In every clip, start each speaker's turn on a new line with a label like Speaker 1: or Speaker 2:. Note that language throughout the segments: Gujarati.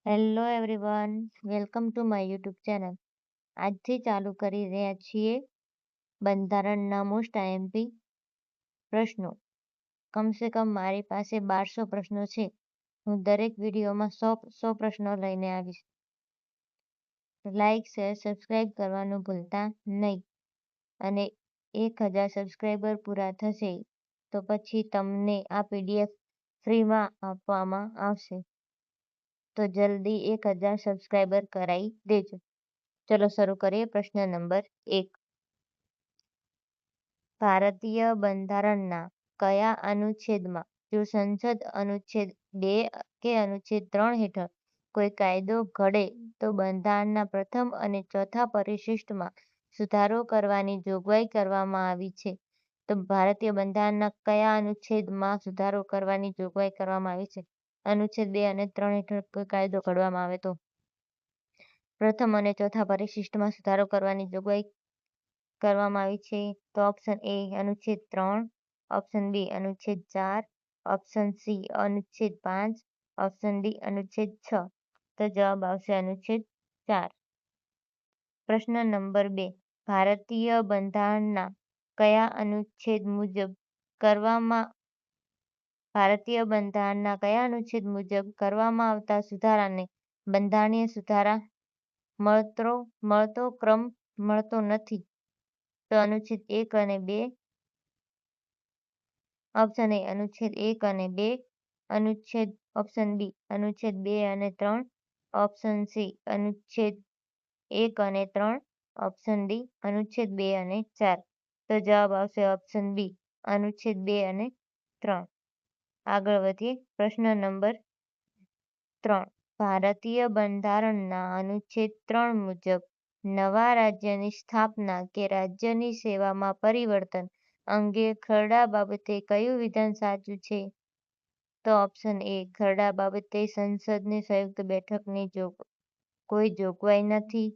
Speaker 1: Hello everyone, welcome to my YouTube channel. આજથી ચાલુ કરી રહ્યા છીએ બંધારણના મોસ્ટ આઈએમપી પ્રશ્નો. કમસે કમ મારી પાસે 1200 પ્રશ્નો છે. હું દરેક વિડીયોમાં 100 પ્રશ્નો લઈને આવીશ. લાઇક, શેર, સબસ્ક્રાઇબ કરવાનું ભૂલતા નહીં. અને 1000 સબસ્ક્રાઇબર પૂરા થશે તો પછી તમને આ પીડીએફ ફ્રીમાં આપવામાં આવશે. તો જલ્દી 1000 સબસ્ક્રાઇબર કરાવી દેજો. ચલો શરૂ કરીએ. પ્રશ્ન નંબર 1. ભારતીય બંધારણના કયા અનુચ્છેદમાં જો સંસદ અનુચ્છેદ 2 કે અનુચ્છેદ 3 હેઠળ કોઈ કાયદો ઘડે તો બંધારણના પ્રથમ અને ચોથા પરિશિષ્ટમાં સુધારો કરવાની જોગવાઈ કરવામાં આવી છે? તો ભારતીય બંધારણના કયા અનુચ્છેદમાં સુધારો કરવાની જોગવાઈ કરવામાં આવી છે? અનુચ્છેદ 2 અને 3 હેઠળ કોઈ કાયદો ઘડવામાં આવે તો પ્રથમ અને ચોથા પરિશિષ્ટમાં સુધારો કરવાની જોગવાઈ કરવામાં આવી છે. તો ઓપ્શન એ અનુચ્છેદ 3, ઓપ્શન બી અનુચ્છેદ 4, ઓપ્શન સી અનુચ્છેદ 5, ઓપ્શન ડી અનુચ્છેદ 6. તો જવાબ આવશે અનુચ્છેદ 4. પ્રશ્ન નંબર 2. ભારતીય બંધારણના કયા અનુચ્છેદ મુજબ કરવામાં આવતા સુધારાને બંધારણીય સુધારા મળતો ક્રમ મળતો નથી? તો અનુચ્છેદ 1 અને 2. ઓપ્શન એ અનુચ્છેદ 1 અને 2, ઓપ્શન બી અનુચ્છેદ 2 અને 3, ઓપ્શન સી અનુચ્છેદ 1 અને 3, ઓપ્શન ડી અનુચ્છેદ 2 અને 4. તો જવાબ આવશે ઓપ્શન બી અનુચ્છેદ 2 અને 3. આગળ વધીએ. પ્રશ્ન નંબર 3. ભારતીય બંધારણના અનુચ્છેદ 3 મુજબ નવા રાજ્યની સ્થાપના કે રાજ્યની સેવામાં પરિવર્તન અંગે ખરડા બાબતે કયું વિધાન સાચું છે? તો ઓપ્શન એ ખરડા બાબતે સંસદની સંયુક્ત બેઠકની કોઈ જોગવાઈ નથી.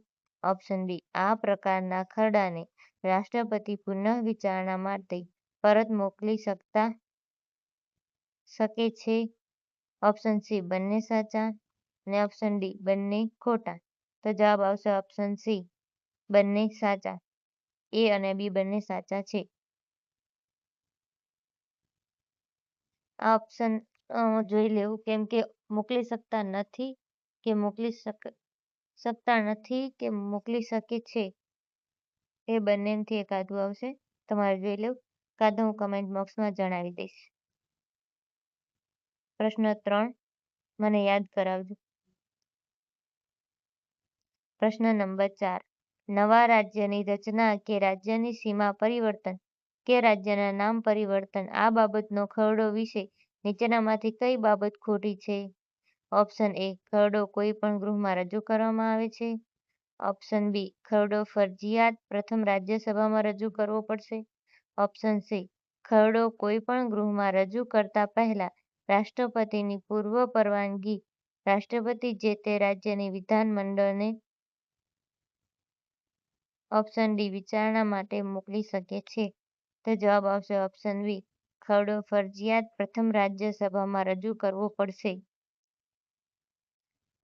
Speaker 1: ઓપ્શન બી આ પ્રકારના ખરડાને રાષ્ટ્રપતિ પુનઃ વિચારણા માટે પરત મોકલી શકે છે. ઓપ્શન સી બંને સાચા અને ઓપ્શન ડી બંને ખોટા. તો જવાબ આવશે ઓપ્શન સી બંને સાચા. એ અને બી બંને સાચા છે. આ ઓપ્શન જોઈ લેવું, કેમ કે મોકલી શકતા નથી કે મોકલી શકતા નથી કે મોકલી શકે છે, એ બંનેમાંથી એકાદું આવશે. તમારે જોઈ લેવું, કાં તો હું કમેન્ટ બોક્સમાં જણાવી દઈશ. પ્રશ્ન 3 મને યાદ કરાવજો. પ્રશ્ન નંબર 4. નવા રાજ્યની રચના કે રાજ્યની સીમા પરિવર્તન કે રાજ્યના નામ પરિવર્તન આ બાબતનો ખરડો વિશે નીચેનામાંથી કઈ બાબત ખોટી છે? ઓપ્શન એ ખરડો કોઈ પણ ગૃહમાં રજૂ કરવામાં આવે છે. ઓપ્શન બી ખરડો ફરજિયાત પ્રથમ રાજ્યસભામાં રજૂ કરવો પડશે. ઓપ્શન સી ખરડો કોઈ પણ ગૃહમાં રજૂ કરતા પહેલા રાષ્ટ્રપતિની પૂર્વ પરવાનગી રાષ્ટ્રપતિ જે તે રાજ્યની વિધાનમંડળને ઓપ્શન ડી વિચારણા માટે મોકલી શકે છે. તો જવાબ આવશે ઓપ્શન બી ખરડો ફરજિયાત પ્રથમ રાજ્યસભામાં રજૂ કરવો પડશે.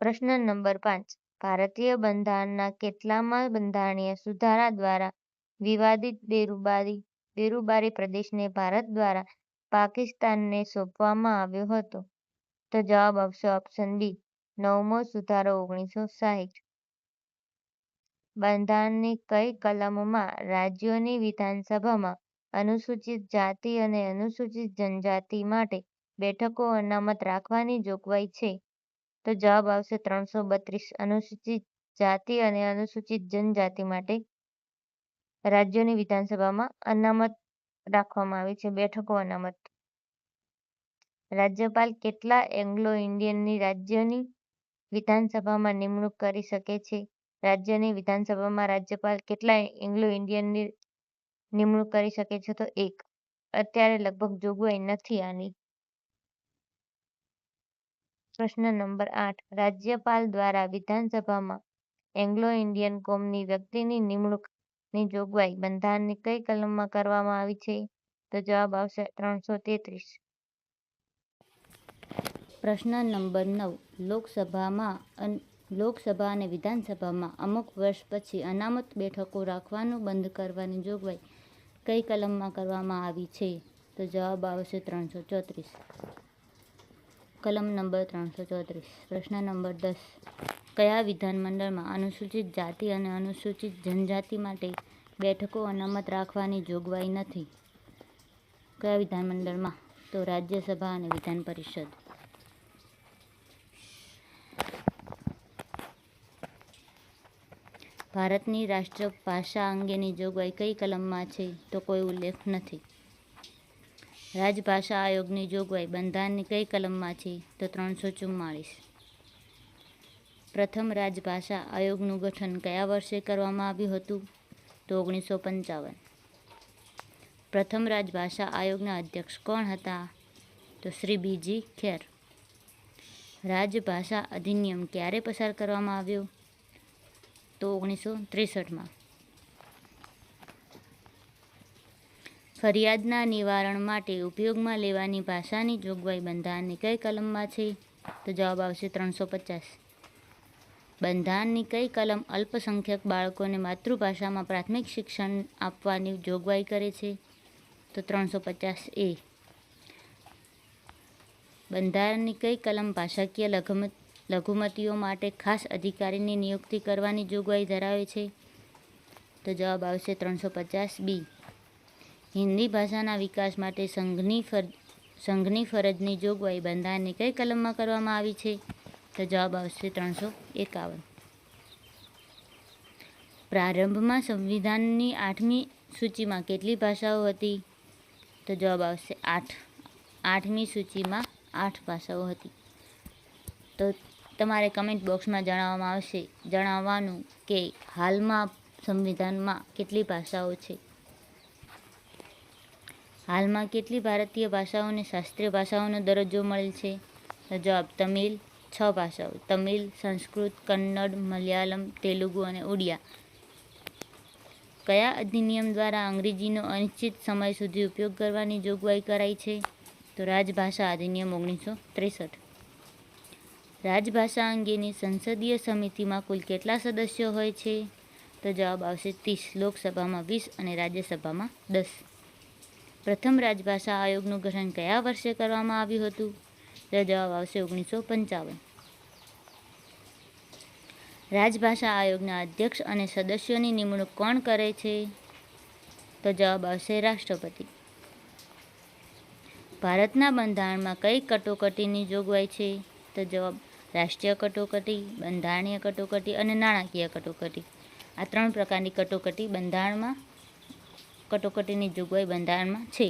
Speaker 1: પ્રશ્ન નંબર 5. ભારતીય બંધારણના કેટલામાં બંધારણીય સુધારા દ્વારા વિવાદિત બેરુબારી પ્રદેશને ભારત દ્વારા પાકિસ્તાનને સોંપવામાં આવ્યો હતો? તો જવાબ આવશે ઓપ્શન બી 9મો સુધારો 1960. બંધારણની કઈ કલમમાં રાજ્યોની વિધાનસભામાં અનુસૂચિત જાતિ અને અનુસૂચિત જનજાતિ માટે બેઠકો અનામત રાખવાની જોગવાઈ છે? તો જવાબ આવશે 332. અનુસૂચિત જાતિ અને અનુસૂચિત જનજાતિ માટે રાજ્યોની વિધાનસભામાં અનામત રાખવામાં આવી છે, બેઠકો અનામત. રાજ્યપાલ કેટલા એંગ્લો ઇન્ડિયનની રાજ્યની વિધાનસભામાં નિમણૂક કરી શકે છે? રાજ્યની વિધાનસભામાં રાજ્યપાલ કેટલા એંગ્લો ઇન્ડિયનની નિમણૂક કરી શકે છે? તો 1. અત્યારે લગભગ જોગવાઈ નથી આની. પ્રશ્ન નંબર 8. રાજ્યપાલ દ્વારા વિધાનસભામાં એંગ્લો ઇન્ડિયન કોમની વ્યક્તિની નિમણૂકની જોગવાઈ બંધારણની કઈ કલમમાં કરવામાં આવી છે? તો જવાબ આવશે 333. પ્રશ્ન નંબર 9.
Speaker 2: લોકસભા અને વિધાનસભામાં અમુક વર્ષ પછી અનામત બેઠકો રાખવાનું બંધ કરવાની જોગવાઈ કઈ કલમમાં કરવામાં આવી છે? તો જવાબ આવશે 334. કલમ નંબર 334. પ્રશ્ન નંબર 10. કયા વિધાનમંડળમાં અનુસૂચિત જાતિ અને અનુસૂચિત જનજાતિ માટે બેઠકો અનામત રાખવાની જોગવાઈ નથી? કયા વિધાનમંડળમાં? તો રાજ્યસભા અને વિધાન પરિષદ. ભારતની રાષ્ટ્રભાષા અંગેની જોગવાઈ કઈ કલમમાં છે? તો કોઈ ઉલ્લેખ નથી. રાજભાષા આયોગની જોગવાઈ બંધારણની કઈ કલમમાં છે? તો 344. પ્રથમ રાજભાષા આયોગનું ગઠન કયા વર્ષે કરવામાં આવ્યું હતું? તો 1955. પ્રથમ રાજભાષા આયોગના અધ્યક્ષ કોણ હતા? તો શ્રી બી.જી. ખેર. રાજભાષા અધિનિયમ ક્યારે પસાર કરવામાં આવ્યો? તો 1963માં. ફરિયાદના નિવારણ માટે ઉપયોગમાં લેવાની ભાષાની જોગવાઈ બંધારણની કઈ કલમમાં છે? તો જવાબ આવશે 350. બંધારણની કઈ કલમ અલ્પસંખ્યક બાળકોને માતૃભાષામાં પ્રાથમિક શિક્ષણ આપવાની જોગવાઈ કરે છે? તો 350A. બંધારણની કઈ કલમ ભાષાકીય લઘુમતીઓ માટે ખાસ અધિકારીની નિયુક્તિ કરવાની જોગવાઈ ધરાવે છે? તો જવાબ આવશે 350B. હિન્દી ભાષાના વિકાસ માટે સંઘની ફરજની જોગવાઈ બંધારણની કઈ કલમમાં કરવામાં આવી છે? તો જવાબ આવશે 351. પ્રારંભમાં સંવિધાનની 8મી સૂચિમાં કેટલી ભાષાઓ હતી? તો જવાબ આવશે 8. 8મી સૂચિમાં 8 ભાષાઓ હતી. તો તમારે કમેન્ટ બોક્સમાં જણાવવાનું કે હાલમાં સંવિધાનમાં કેટલી ભાષાઓ છે. હાલમાં કેટલી ભારતીય ભાષાઓને શાસ્ત્રીય ભાષાઓનો દરજ્જો મળેલ છે? તો જવાબ તમિલ 6 ભાષાઓ. તમિલ, સંસ્કૃત, કન્નડ, મલયાલમ, તેલુગુ અને ઉડિયા. કયા અધિનિયમ દ્વારા અંગ્રેજીનો અનિશ્ચિત સમય સુધી ઉપયોગ કરવાની જોગવાઈ કરાઈ છે? તો રાજભાષા અધિનિયમ 1963. રાજભાષા અંગેની સંસદીય સમિતિમાં કુલ કેટલા સદસ્યો હોય છે? તો જવાબ આવશે 30. લોકસભામાં 20 અને રાજ્યસભામાં 10. પ્રથમ રાજભાષા આયોગનું ગઠન કયા વર્ષે કરવામાં આવ્યું હતું? તો જવાબ આવશે 1955. રાજભાષા આયોગના અધ્યક્ષ અને સદસ્યોની નિમણૂક કોણ કરે છે? તો જવાબ આવશે રાષ્ટ્રપતિ. ભારતના બંધારણમાં કઈ કટોકટીની જોગવાઈ છે? તો જવાબ રાષ્ટ્રીય કટોકટી, બંધારણીય કટોકટી અને નાણાકીય કટોકટી. આ 3 પ્રકારની કટોકટીની જોગવાઈ બંધારણમાં છે.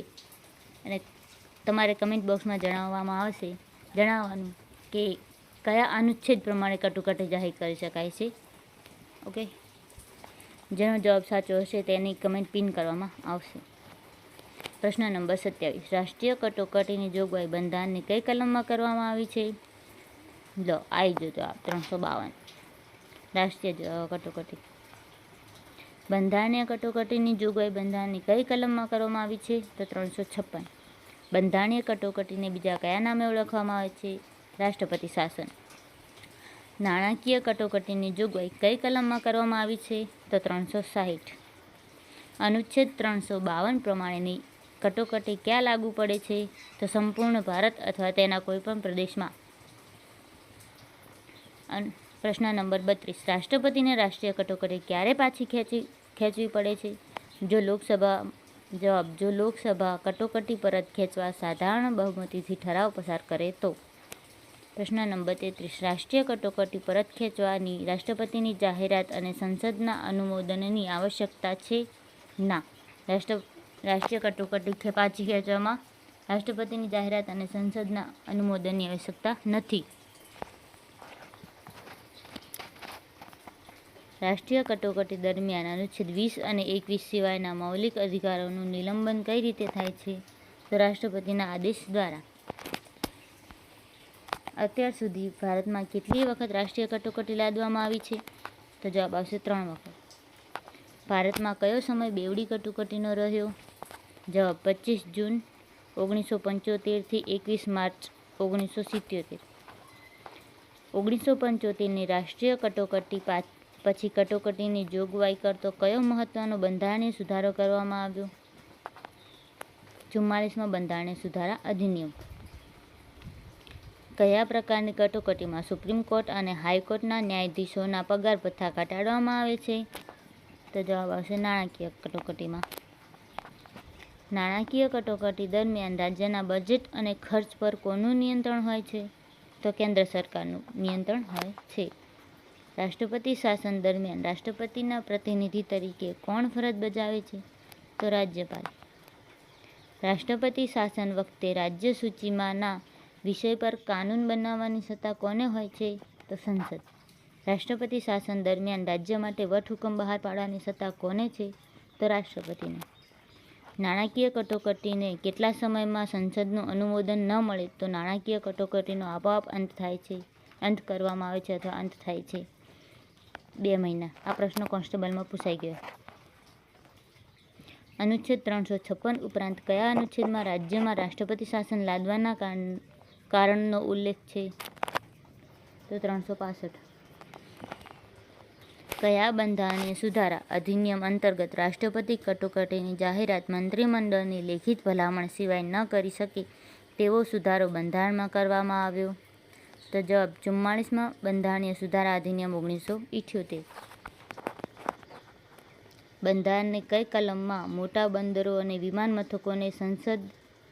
Speaker 2: અને તમારે કમેન્ટ બોક્સમાં જણાવવાનું કે કયા અનુચ્છેદ પ્રમાણે કટોકટી જાહેર કરી શકાય છે. ઓકે, જેનો જવાબ સાચો હશે તેની કમેન્ટ પિન કરવામાં આવશે. પ્રશ્ન નંબર 27. રાષ્ટ્રીય કટોકટીની જોગવાઈ બંધારણની કઈ કલમમાં કરવામાં આવી છે? લો આવી જો જવાબ 352. રાષ્ટ્રીય કટોકટી. બંધારણીય કટોકટીની જોગવાઈ બંધારણની કઈ કલમમાં કરવામાં આવી છે? તો 356. બંધારણીય કટોકટીને બીજા કયા નામે ઓળખવામાં આવે છે? રાષ્ટ્રપતિ શાસન. નાણાકીય કટોકટીની જોગવાઈ કઈ કલમમાં કરવામાં આવી છે? તો 360. અનુચ્છેદ 352 પ્રમાણેની કટોકટી ક્યાં લાગુ પડે છે? તો સંપૂર્ણ ભારત અથવા તેના કોઈપણ પ્રદેશમાં. પ્રશ્ન નંબર 32. રાષ્ટ્રપતિને રાષ્ટ્રીય કટોકટી ક્યારે પાછી ખેંચવી પડે છે? જો લોકસભા કટોકટી પરત ખેંચવા સાધારણ બહુમતીથી ઠરાવ પસાર કરે તો. પ્રશ્ન નંબર 33. રાષ્ટ્રીય કટોકટી પરત ખેંચવાની રાષ્ટ્રપતિની જાહેરાત અને સંસદના અનુમોદનની આવશ્યકતા છે? ના. રાષ્ટ્રીય કટોકટી પાછી ખેંચવામાં રાષ્ટ્રપતિની જાહેરાત અને સંસદના અનુમોદનની આવશ્યકતા નથી. રાષ્ટ્રીય કટોકટી દરમિયાન અનુચ્છેદ 20 અને 21 સિવાયના મૌલિક અધિકારોનું નિલંબન કઈ રીતે થાય છે? તો રાષ્ટ્રપતિના આદેશ દ્વારા. અત્યાર સુધી ભારતમાં કેટલી વખત રાષ્ટ્રીય કટોકટી લાદવામાં આવી છે? તો જવાબ આવશે 3 વખત. ભારતમાં કયો સમય બેવડી કટોકટીનો રહ્યો? જવાબ 25 જૂન 1975 થી 21 માર્ચ 1977. 1975ની રાષ્ટ્રીય કટોકટી પછી કટોકટીની જોગવાઈ કરતો કયો મહત્વનો બંધારણીય સુધારો કરવામાં આવ્યો? 44મો બંધારણીય સુધારા અધિનિયમ. કયા પ્રકારની કટોકટીમાં સુપ્રીમ કોર્ટ અને હાઈકોર્ટના ન્યાયાધીશોના પગાર ભથ્થા ઘટાડવામાં આવે છે? તો જવાબ આવશે નાણાકીય કટોકટીમાં. નાણાકીય કટોકટી દરમિયાન રાજ્યના બજેટ અને ખર્ચ પર કોનું નિયંત્રણ હોય છે? તો કેન્દ્ર સરકારનું નિયંત્રણ હોય છે. રાષ્ટ્રપતિ શાસન દરમિયાન રાષ્ટ્રપતિના પ્રતિનિધિ તરીકે કોણ ફરજ બજાવે છે? તો રાજ્યપાલ. રાષ્ટ્રપતિ શાસન વખતે રાજ્ય સૂચિમાંના વિષય પર કાનૂન બનાવવાની સત્તા કોને હોય છે? તો સંસદ. રાષ્ટ્રપતિ શાસન દરમિયાન રાજ્ય માટે વટહુકમ બહાર પાડવાની સત્તા કોને છે? તો રાષ્ટ્રપતિને. નાણાકીય કટોકટીને કેટલા સમયમાં સંસદનું અનુમોદન ન મળે તો નાણાકીય કટોકટીનો આપોઆપ અંત કરવામાં આવે છે અથવા અંત થાય છે? 2 મહિના. આ પ્રશ્ન કોન્સ્ટેબલમાં પૂછાઈ ગયો. અનુચ્છેદ 356 ઉપરાંત કયા અનુચ્છેદમાં રાજ્યમાં રાષ્ટ્રપતિ શાસન લાદવાના કારણનો ઉલ્લેખ છે? તો 365. કયા બંધારણીય સુધારા અધિનિયમ અંતર્ગત રાષ્ટ્રપતિ કટોકટીની જાહેરાત મંત્રીમંડળની લેખિત ભલામણ સિવાય ન કરી શકે તેવો સુધારો બંધારણમાં કરવામાં આવ્યો? તો જવાબ 44મા બંધારણીય સુધારા અધિનિયમ 1978. બંધારણની કઈ કલમમાં મોટા બંદરો અને વિમાન મથકોને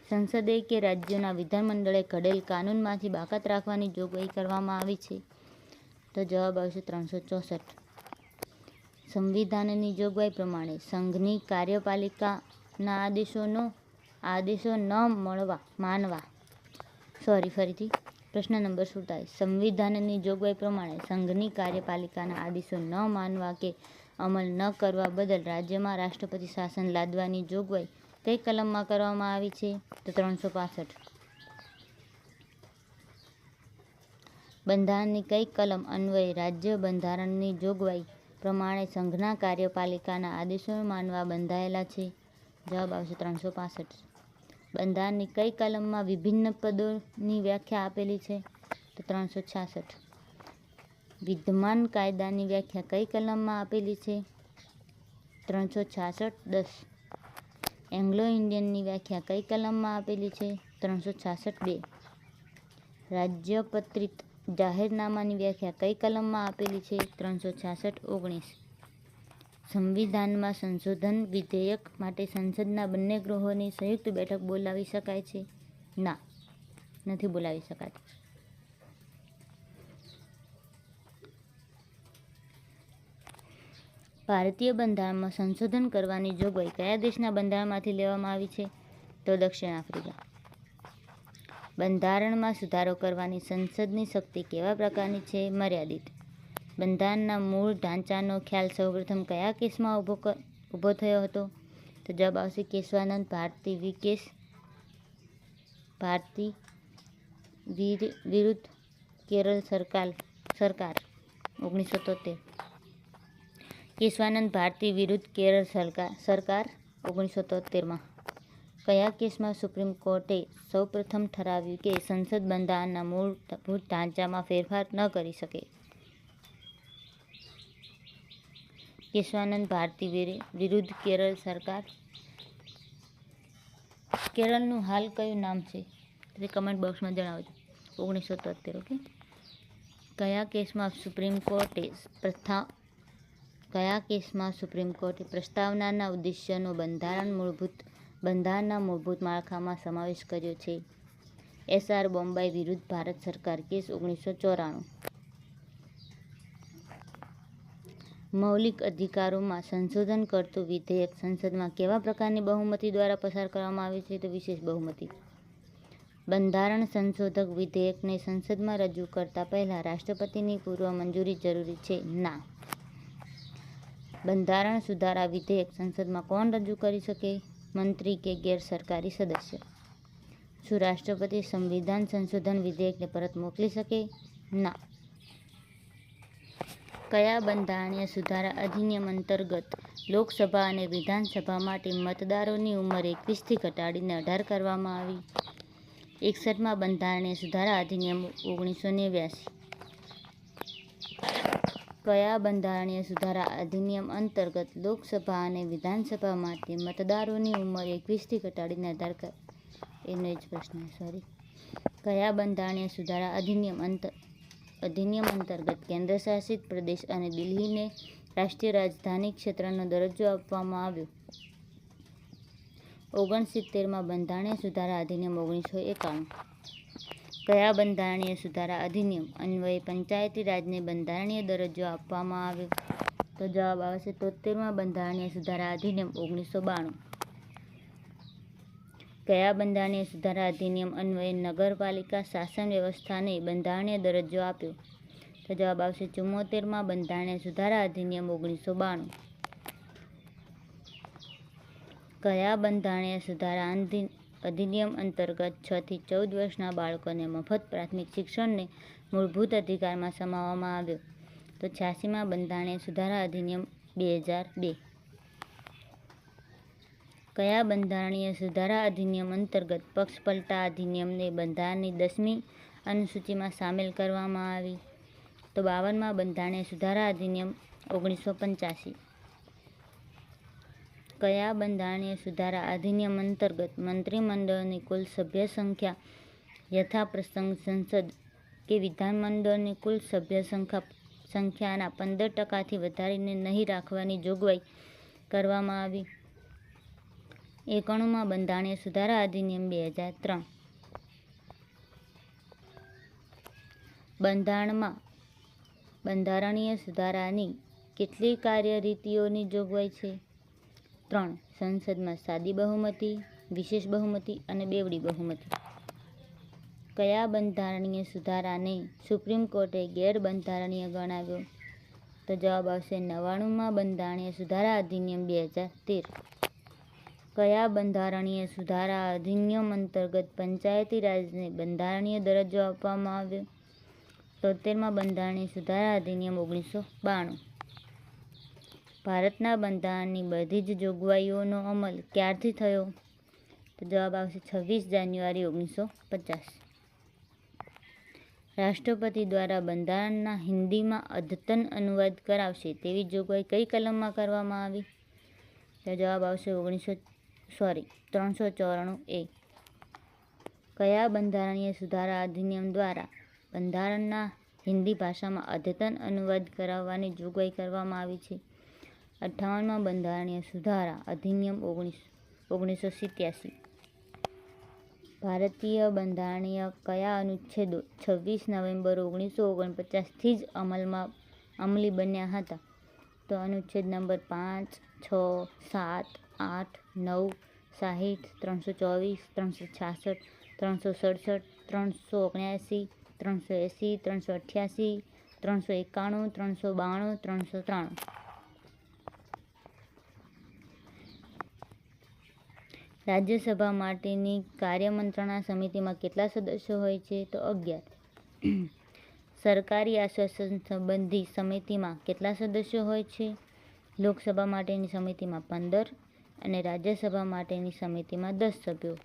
Speaker 2: સંસદે કે રાજ્યોના વિધાનમંડળે ઘડેલ કાનૂનમાંથી બાકાત રાખવાની જોગવાઈ કરવામાં આવી છે? તો જવાબ આવશે 364. સંવિધાનની જોગવાઈ પ્રમાણે સંઘની કાર્યપાલિકાના આદેશો ન માનવા. પ્રશ્ન નંબર 47. સંવિધાનની જોગવાઈ પ્રમાણે સંઘની કાર્યપાલિકાના આદેશો ન માનવા કે અમલ ન કરવા બદલ રાજ્યમાં રાષ્ટ્રપતિ શાસન લાદવાની જોગવાઈ કઈ કલમમાં કરવામાં આવી છે? તો 365. બંધારણની કઈ કલમ અન્વયે રાજ્ય બંધારણની જોગવાઈ પ્રમાણે સંઘના કાર્યપાલિકાના આદેશો માનવા બંધાયેલા છે? જવાબ આવશે 365. બંધારણની કઈ કલમમાં વિભિન્ન પદોની વ્યાખ્યા આપેલી છે? તો 366. વિદ્યમાન કાયદાની વ્યાખ્યા કઈ કલમમાં આપેલી છે? 366(10). એંગ્લો ઇન્ડિયનની વ્યાખ્યા કઈ કલમમાં આપેલી છે? 366(2). રાજ્યપત્રિત જાહેરનામાની વ્યાખ્યા કઈ કલમમાં આપેલી છે? 366(19). સંવિધાનમાં સંશોધન વિધેયક માટે સંસદના બંને ગૃહોની સંયુક્ત બેઠક બોલાવી શકાય છે? ના, નથી બોલાવી શકાતી. ભારતીય બંધારણમાં સંશોધન કરવાની જોગવાઈ કયા દેશના બંધારણમાંથી લેવામાં આવી છે? તો દક્ષિણ આફ્રિકા. બંધારણમાં સુધારો કરવાની સંસદની શક્તિ કેવા પ્રકારની છે? મર્યાદિત. બંધારણના મૂળ ઢાંચાનો ખ્યાલ સૌપ્રથમ કયા કેસમાં ઊભો થયો હતો? તો જવાબ આવશે કેશવાનંદ ભારતી વિરુદ્ધ કેરળ સરકાર 1973. કેશવાનંદ ભારતી વિરુદ્ધ કેરળ સરકાર 1973માં. કયા કેસમાં સુપ્રીમ કોર્ટે સૌપ્રથમ ઠરાવ્યું કે સંસદ બંધારણના મૂળભૂત ઢાંચામાં ફેરફાર ન કરી શકે? કેશવાનંદ ભારતી વિરુદ્ધ કેરળ સરકાર. કેરળનું હાલ કયું નામ છે તે કમેન્ટ બોક્સમાં જણાવજો. 1973. ઓકે. કયા કેસમાં સુપ્રીમ કોર્ટે પ્રસ્તાવનાના ઉદ્દેશ્યનો બંધારણના મૂળભૂત માળખામાં સમાવેશ કર્યો છે? SR બોમ્બાઈ વિરુદ્ધ ભારત સરકાર કેસ 1994. મૌલિક અધિકારોમાં સંશોધન કરતું વિધેયક સંસદમાં કેવા પ્રકારની બહુમતી દ્વારા પસાર કરવામાં આવે છે? તો વિશેષ બહુમતી. બંધારણ સંશોધક વિધેયકને સંસદમાં રજૂ કરતા પહેલા રાષ્ટ્રપતિની પૂર્વ મંજૂરી જરૂરી છે? ના. બંધારણ સુધારા વિધેયક સંસદમાં કોણ રજૂ કરી શકે? મંત્રી કે ગેરસરકારી સદસ્ય. શું રાષ્ટ્રપતિ સંવિધાન સંશોધન વિધેયકને પરત મોકલી શકે? ના. કયા બંધારણીય સુધારા અધિનિયમ અંતર્ગત લોકસભા અને વિધાનસભા માટે મતદારોની ઉંમર 21થી ઘટાડીને 18 કરવામાં આવી? 61મા બંધારણીય સુધારા અધિનિયમ 1989. કયા બંધારણીય સુધારા અધિનિયમ અંતર્ગત લોકસભા અને વિધાનસભા માટે મતદારોની ઉંમર 21થી ઘટાડીને 18 એનો જ પ્રશ્ન કયા બંધારણીય સુધારા અધિનિયમ અંતર્ગત કેન્દ્રશાસિત પ્રદેશ અને દિલ્હીને રાષ્ટ્રીય રાજધાની ક્ષેત્રનો દરજ્જો આપવામાં આવ્યો? 69માં બંધારણીય સુધારા અધિનિયમ 1991. કયા બંધારણીય સુધારા અધિનિયમ અન્વયે પંચાયતી રાજને બંધારણીય દરજ્જો આપવામાં આવ્યો? તો જવાબ આવશે 73માં બંધારણીય સુધારા અધિનિયમ 1992. કયા બંધારણીય સુધારા અધિનિયમ અન્વયે નગરપાલિકા શાસન વ્યવસ્થાને બંધારણીય દરજ્જો આપ્યો? તો જવાબ આવશે 74માં બંધારણીય સુધારા અધિનિયમ 1992. કયા બંધારણીય સુધારા અધિનિયમ અંતર્ગત 6 થી 14 વર્ષના બાળકોને મફત પ્રાથમિક શિક્ષણને મૂળભૂત અધિકારમાં સમાવવામાં આવ્યો? તો 86માં બંધારણીય સુધારા અધિનિયમ 2002. કયા બંધારણીય સુધારા અધિનિયમ અંતર્ગત પક્ષપલટા અધિનિયમને બંધારણની 10મી અનુસૂચિમાં સામેલ કરવામાં આવી? તો 52માં બંધારણીય સુધારા અધિનિયમ 1985. કયા બંધારણીય સુધારા અધિનિયમ અંતર્ગત મંત્રીમંડળની કુલ સભ્ય સંખ્યા યથાપ્રસંગ સંસદ કે વિધાનમંડળની કુલ સભ્ય સંખ્યાના 15%થી વધારીને નહીં રાખવાની જોગવાઈ કરવામાં આવી? 91માં બંધારણીય સુધારા અધિનિયમ 2003. બંધારણીય સુધારાની કેટલી કાર્યરીતિઓની જોગવાઈ છે? 3. સંસદમાં સાદી બહુમતી, વિશેષ બહુમતી અને બેવડી બહુમતી. કયા બંધારણીય સુધારાને સુપ્રીમ કોર્ટે ગેરબંધારણીય ગણાવ્યો? તો જવાબ આવશે 99માં બંધારણીય સુધારા અધિનિયમ 2013. કયા બંધારણીય સુધારા અધિનિયમ અંતર્ગત પંચાયતી રાજને બંધારણીય દરજ્જો આપવામાં આવ્યો? 73માં બંધારણીય સુધારા અધિનિયમ 1992. ભારતના બંધારણની બધી જ જોગવાઈઓનો અમલ ક્યારથી થયો? તો જવાબ આવશે 26 જાન્યુઆરી 1950. રાષ્ટ્રપતિ દ્વારા બંધારણના હિન્દીમાં અદ્યતન અનુવાદ કરાવશે તેવી જોગવાઈ કઈ કલમમાં કરવામાં આવી? તો જવાબ આવશે 394A. કયા બંધારણીય સુધારા અધિનિયમ દ્વારા બંધારણના હિન્દી ભાષામાં અદ્યતન અનુવાદ કરાવવાની જોગવાઈ કરવામાં આવી છે? 58માં બંધારણીય સુધારા અધિનિયમ 1987. ભારતીય બંધારણીય કયા અનુચ્છેદો 26 નવેમ્બર 1949થી જ અમલી બન્યા હતા? તો અનુચ્છેદ નંબર 5, 6, 7, 8, 9, 60, 324, 366, 367, 379, 380, 388, 391, 392, 393. રાજ્યસભા માટેની કાર્યમંત્રણા સમિતિમાં કેટલા સદસ્યો હોય છે? તો 11. સરકારી આશ્વાસન સંબંધી સમિતિમાં કેટલા સદસ્યો હોય છે? લોકસભા માટેની સમિતિમાં 15 અને રાજ્યસભા માટેની સમિતિમાં 10 સભ્યો.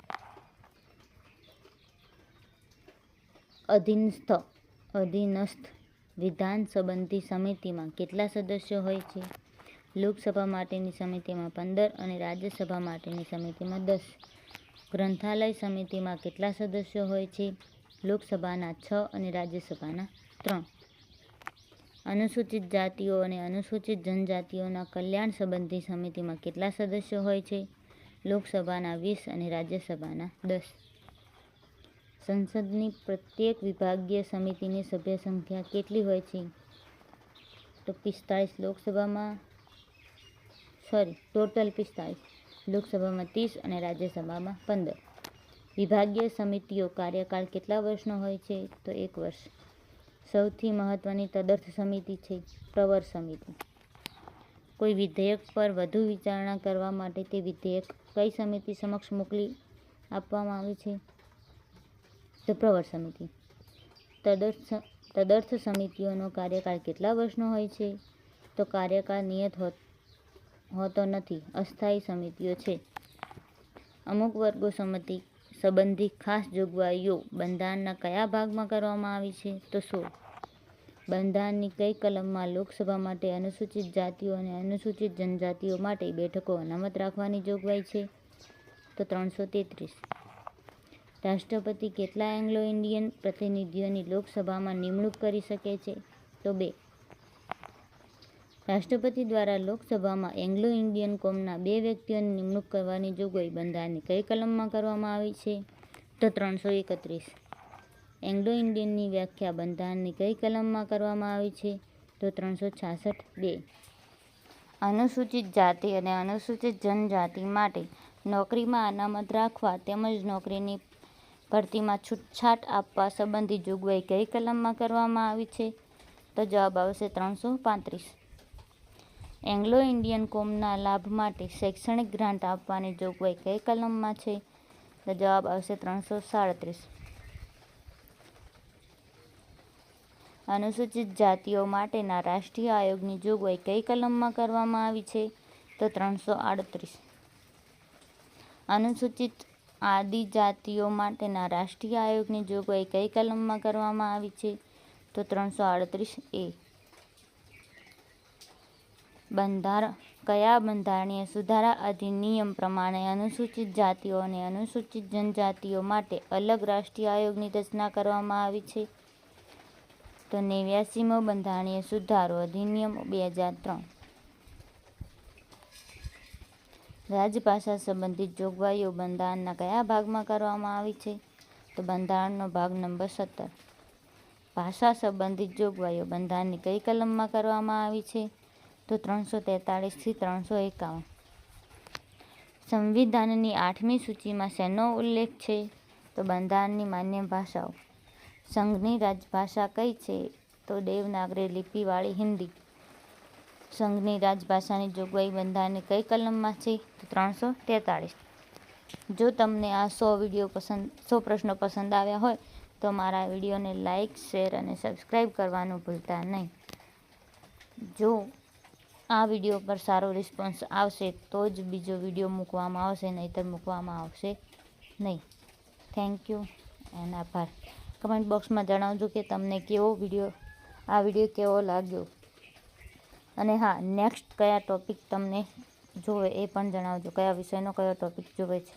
Speaker 2: અધીનસ્થ વિધાન સંબંધી સમિતિમાં કેટલા સદસ્યો હોય છે? લોકસભા માટેની સમિતિમાં 15 અને રાજ્યસભા માટેની સમિતિમાં 10. ગ્રંથાલય સમિતિમાં કેટલા સદસ્યો હોય છે? લોકસભાના 6 અને રાજ્યસભાના 3. અનુસૂચિત જાતિઓ અને અનુસૂચિત જનજાતિઓના કલ્યાણ સંબંધી સમિતિમાં કેટલા સદસ્યો હોય છે? લોકસભાના 20 અને રાજ્યસભાના 10. સંસદની પ્રત્યેક વિભાગીય સમિતિની સભ્ય સંખ્યા કેટલી હોય છે? તો 45. ટોટલ 45. લોકસભામાં 30 અને રાજ્યસભામાં 15. વિભાગીય સમિતિઓ કાર્યકાળ કેટલા વર્ષનો હોય છે? તો 1 વર્ષ. સૌથી મહત્વની તદર્થ સમિતિ છે પ્રવર સમિતિ. કોઈ વિધેયક પર વધુ વિચારણા કરવા માટે તે વિધેયક કઈ સમિતિ સમક્ષ મોકલી આપવામાં આવે છે? તો પ્રવર સમિતિ. તદર્થ સમિતિઓનો કાર્યકાળ કેટલા વર્ષનો હોય છે? તો કાર્યકાળ નિયત હોતો નથી, અસ્થાયી સમિતિઓ છે. અમુક વર્ગો સંબંધી ખાસ જોગવાઈઓ બંધારણના કયા ભાગમાં કરવામાં આવી છે? તો 16. બંધારણની કઈ કલમમાં લોકસભા માટે અનુસૂચિત જાતિઓ અને અનુસૂચિત જનજાતિઓ માટે બેઠકો અનામત રાખવાની જોગવાઈ છે? તો 333. રાષ્ટ્રપતિ કેટલા એંગ્લો ઇન્ડિયન પ્રતિનિધિઓની લોકસભામાં નિમણૂક કરી શકે છે? તો 2. રાષ્ટ્રપતિ દ્વારા લોકસભામાં એંગ્લો ઇન્ડિયન કોમના 2 વ્યક્તિઓની નિમણૂક કરવાની જોગવાઈ બંધારણની કઈ કલમમાં કરવામાં આવી છે? તો 331. એંગ્લો ઇન્ડિયનની વ્યાખ્યા બંધારણની કઈ કલમમાં કરવામાં આવી છે? તો 366(2). અનુસૂચિત જાતિ અને અનુસૂચિત જનજાતિ માટે નોકરીમાં અનામત રાખવા તેમજ નોકરીની ભરતીમાં છૂટછાટ આપવા સંબંધી જોગવાઈ કઈ કલમમાં કરવામાં આવી છે? તો જવાબ આવશે 335. એંગ્લો ઇન્ડિયન કોમના લાભ માટે શૈક્ષણિક ગ્રાન્ટ આપવાની જોગવાઈ કઈ કલમમાં છે? તો જવાબ આવશે 337. અનુસૂચિત જાતિઓ માટેના રાષ્ટ્રીય આયોગની જોગવાઈ કઈ કલમમાં કરવામાં આવી છે? તો 338. અનુસૂચિત આદિજાતિઓ માટેના રાષ્ટ્રીય આયોગની જોગવાઈ કઈ કલમમાં કરવામાં આવી છે? તો 338(a). કયા બંધારણીય સુધારા અધિનિયમ પ્રમાણે અનુસૂચિત જાતિઓ અને અનુસૂચિત જનજાતિઓ માટે અલગ રાષ્ટ્રીય આયોગની રચના કરવામાં આવી છે? તો 89મો બંધારણીય સુધારો અધિનિયમ 2003. રાજભાષા સંબંધિત જોગવાઈઓ બંધારણના કયા ભાગમાં કરવામાં આવી છે? તો બંધારણનો ભાગ નંબર 17. ભાષા સંબંધિત જોગવાઈઓ બંધારણની કઈ કલમમાં કરવામાં આવી છે? તો 343 થી 351. સંવિધાનની 8મી સૂચિમાં શેનો ઉલ્લેખ છે? તો બંધારણની માન્ય ભાષાઓ. સંઘની રાજભાષા કઈ છે? તો દેવનાગરી લિપિવાળી હિન્દી. સંઘની રાજભાષાની જોગવાઈ બંધારણની કઈ કલમમાં છે? તો 343. જો તમને આ 100 પ્રશ્નો પસંદ આવ્યા હોય તો મારા વિડીયોને લાઇક, શેર અને સબસ્ક્રાઈબ કરવાનું ભૂલતા નહીં. જો આ વિડીયો પર સારો રિસ્પોન્સ આવશે તો જ બીજો વિડીયો મૂકવામાં આવશે, નહીંતર મૂકવામાં આવશે નહીં. થેન્ક યુ એન્ડ આભાર. કમેન્ટ બોક્સમાં જણાવજો કે તમને આ વિડીયો કેવો લાગ્યો. અને હા, નેક્સ્ટ કયા ટોપિક તમને જોવે એ પણ જણાવજો. કયા વિષયનો કયો ટોપિક જોવે છે.